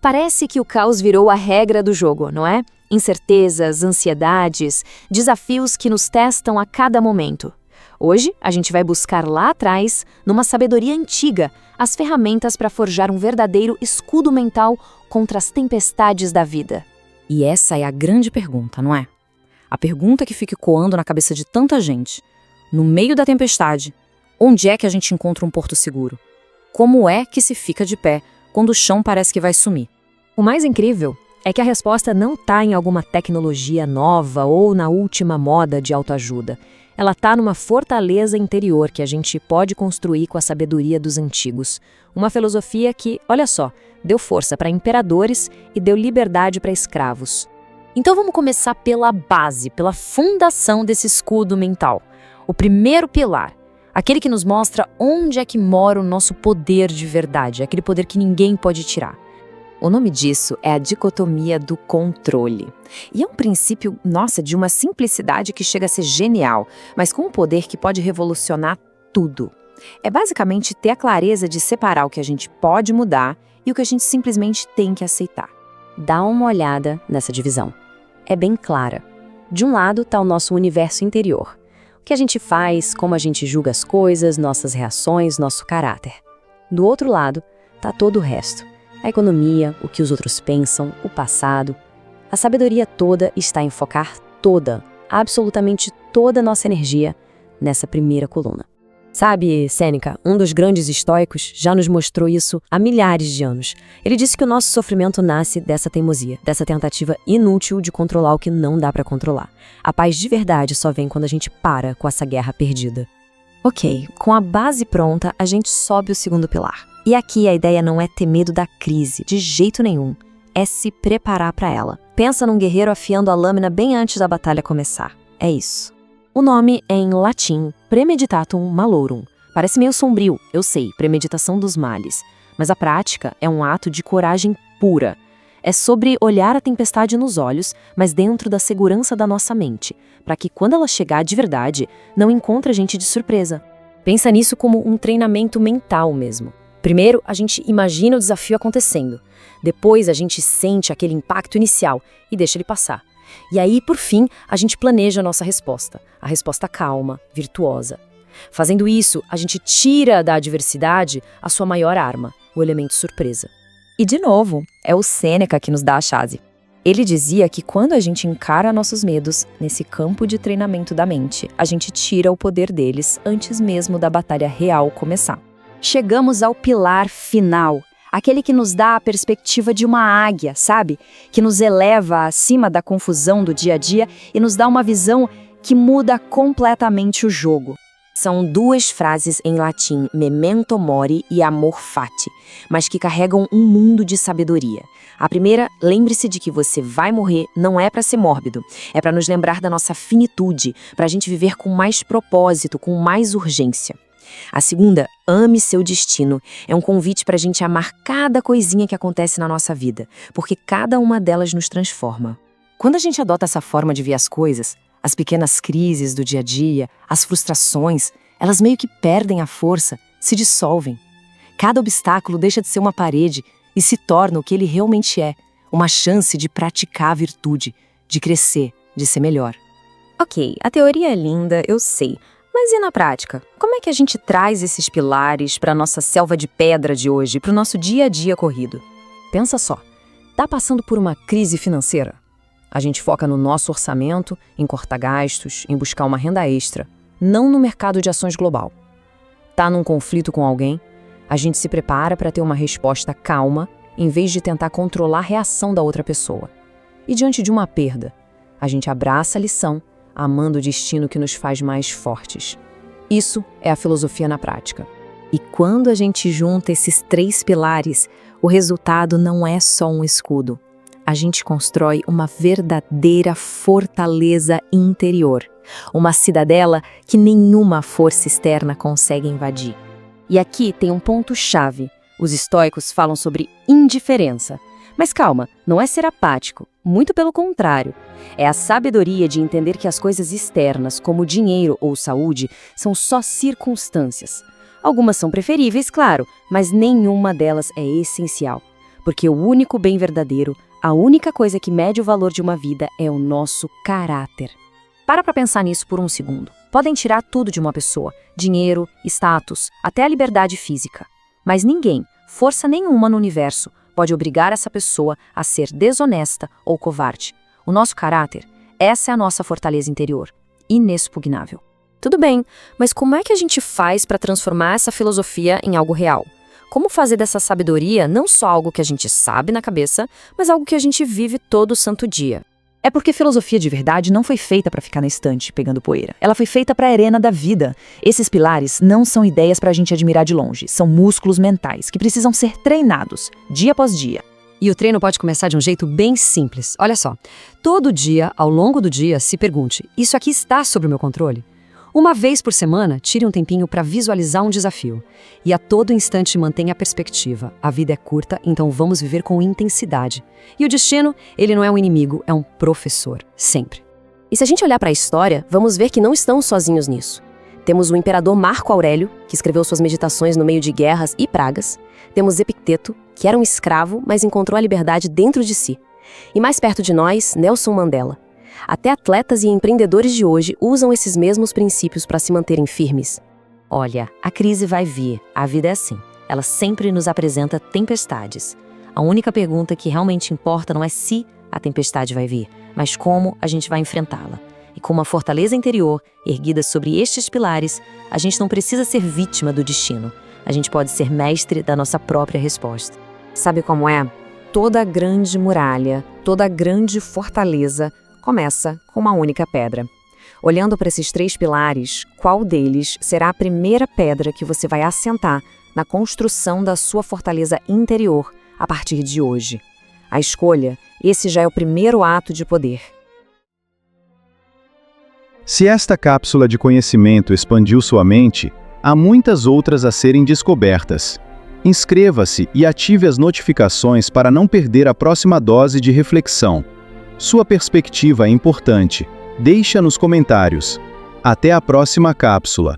Parece que o caos virou a regra do jogo, não é? Incertezas, ansiedades, desafios que nos testam a cada momento. Hoje, a gente vai buscar lá atrás, numa sabedoria antiga, as ferramentas para forjar um verdadeiro escudo mental contra as tempestades da vida. E essa é a grande pergunta, não é? A pergunta que fica ecoando na cabeça de tanta gente. No meio da tempestade, onde é que a gente encontra um porto seguro? Como é que se fica de pé quando o chão parece que vai sumir? O mais incrível é que a resposta não está em alguma tecnologia nova ou na última moda de autoajuda. Ela está numa fortaleza interior que a gente pode construir com a sabedoria dos antigos. Uma filosofia que, olha só, deu força para imperadores e deu liberdade para escravos. Então vamos começar pela base, pela fundação desse escudo mental. O primeiro pilar, aquele que nos mostra onde é que mora o nosso poder de verdade, aquele poder que ninguém pode tirar. O nome disso é a dicotomia do controle. E é um princípio, de uma simplicidade que chega a ser genial, mas com um poder que pode revolucionar tudo. É basicamente ter a clareza de separar o que a gente pode mudar e o que a gente simplesmente tem que aceitar. Dá uma olhada nessa divisão. É bem clara. De um lado está o nosso universo interior. O que a gente faz, como a gente julga as coisas, nossas reações, nosso caráter. Do outro lado está todo o resto. A economia, o que os outros pensam, o passado. A sabedoria toda está em focar absolutamente toda a nossa energia nessa primeira coluna. Sabe, Sêneca, um dos grandes estoicos, já nos mostrou isso há milhares de anos. Ele disse que o nosso sofrimento nasce dessa teimosia, dessa tentativa inútil de controlar o que não dá para controlar. A paz de verdade só vem quando a gente para com essa guerra perdida. Ok, com a base pronta, a gente sobe o segundo pilar. E aqui a ideia não é ter medo da crise, de jeito nenhum. É se preparar para ela. Pensa num guerreiro afiando a lâmina bem antes da batalha começar. É isso. O nome é em latim Premeditatum Malorum. Parece meio sombrio, eu sei, premeditação dos males. Mas a prática é um ato de coragem pura. É sobre olhar a tempestade nos olhos, mas dentro da segurança da nossa mente, para que quando ela chegar de verdade, não encontre a gente de surpresa. Pensa nisso como um treinamento mental mesmo. Primeiro, a gente imagina o desafio acontecendo. Depois, a gente sente aquele impacto inicial e deixa ele passar. E aí, por fim, a gente planeja a nossa resposta. A resposta calma, virtuosa. Fazendo isso, a gente tira da adversidade a sua maior arma, o elemento surpresa. E, de novo, é o Sêneca que nos dá a chave. Ele dizia que quando a gente encara nossos medos nesse campo de treinamento da mente, a gente tira o poder deles antes mesmo da batalha real começar. Chegamos ao pilar final, aquele que nos dá a perspectiva de uma águia, sabe? Que nos eleva acima da confusão do dia a dia e nos dá uma visão que muda completamente o jogo. São duas frases em latim, memento mori e amor fati, mas que carregam um mundo de sabedoria. A primeira, lembre-se de que você vai morrer, não é para ser mórbido, é para nos lembrar da nossa finitude, para a gente viver com mais propósito, com mais urgência. A segunda, ame seu destino, é um convite para a gente amar cada coisinha que acontece na nossa vida, porque cada uma delas nos transforma. Quando a gente adota essa forma de ver as coisas, as pequenas crises do dia a dia, as frustrações, elas meio que perdem a força, se dissolvem. Cada obstáculo deixa de ser uma parede e se torna o que ele realmente é, uma chance de praticar a virtude, de crescer, de ser melhor. Ok, a teoria é linda, eu sei. Mas e na prática? Como é que a gente traz esses pilares para a nossa selva de pedra de hoje, para o nosso dia a dia corrido? Pensa só, tá passando por uma crise financeira? A gente foca no nosso orçamento, em cortar gastos, em buscar uma renda extra, não no mercado de ações global. Tá num conflito com alguém? A gente se prepara para ter uma resposta calma, em vez de tentar controlar a reação da outra pessoa. E diante de uma perda, a gente abraça a lição, amando o destino que nos faz mais fortes. Isso é a filosofia na prática. E quando a gente junta esses três pilares, o resultado não é só um escudo. A gente constrói uma verdadeira fortaleza interior, uma cidadela que nenhuma força externa consegue invadir. E aqui tem um ponto-chave. Os estoicos falam sobre indiferença. Mas calma, não é ser apático, muito pelo contrário. É a sabedoria de entender que as coisas externas, como dinheiro ou saúde, são só circunstâncias. Algumas são preferíveis, claro, mas nenhuma delas é essencial. Porque o único bem verdadeiro, a única coisa que mede o valor de uma vida é o nosso caráter. Para pensar nisso por um segundo. Podem tirar tudo de uma pessoa, dinheiro, status, até a liberdade física. Mas ninguém, força nenhuma no universo, pode obrigar essa pessoa a ser desonesta ou covarde. O nosso caráter, essa é a nossa fortaleza interior, inexpugnável. Tudo bem, mas como é que a gente faz para transformar essa filosofia em algo real? Como fazer dessa sabedoria não só algo que a gente sabe na cabeça, mas algo que a gente vive todo santo dia? É porque filosofia de verdade não foi feita para ficar na estante pegando poeira. Ela foi feita para a arena da vida. Esses pilares não são ideias para a gente admirar de longe, são músculos mentais que precisam ser treinados, dia após dia. E o treino pode começar de um jeito bem simples. Olha só, todo dia, ao longo do dia, se pergunte, isso aqui está sob o meu controle? Uma vez por semana, tire um tempinho para visualizar um desafio. E a todo instante mantenha a perspectiva. A vida é curta, então vamos viver com intensidade. E o destino, ele não é um inimigo, é um professor, sempre. E se a gente olhar para a história, vamos ver que não estamos sozinhos nisso. Temos o imperador Marco Aurélio, que escreveu suas meditações no meio de guerras e pragas. Temos Epicteto, que era um escravo, mas encontrou a liberdade dentro de si. E mais perto de nós, Nelson Mandela. Até atletas e empreendedores de hoje usam esses mesmos princípios para se manterem firmes. Olha, a crise vai vir, a vida é assim. Ela sempre nos apresenta tempestades. A única pergunta que realmente importa não é se a tempestade vai vir, mas como a gente vai enfrentá-la. E com uma fortaleza interior, erguida sobre estes pilares, a gente não precisa ser vítima do destino. A gente pode ser mestre da nossa própria resposta. Sabe como é? Toda grande muralha, toda grande fortaleza começa com uma única pedra. Olhando para esses 3 pilares, qual deles será a primeira pedra que você vai assentar na construção da sua fortaleza interior a partir de hoje? A escolha, esse já é o primeiro ato de poder. Se esta cápsula de conhecimento expandiu sua mente, há muitas outras a serem descobertas. Inscreva-se e ative as notificações para não perder a próxima dose de reflexão. Sua perspectiva é importante. Deixa nos comentários. Até a próxima cápsula.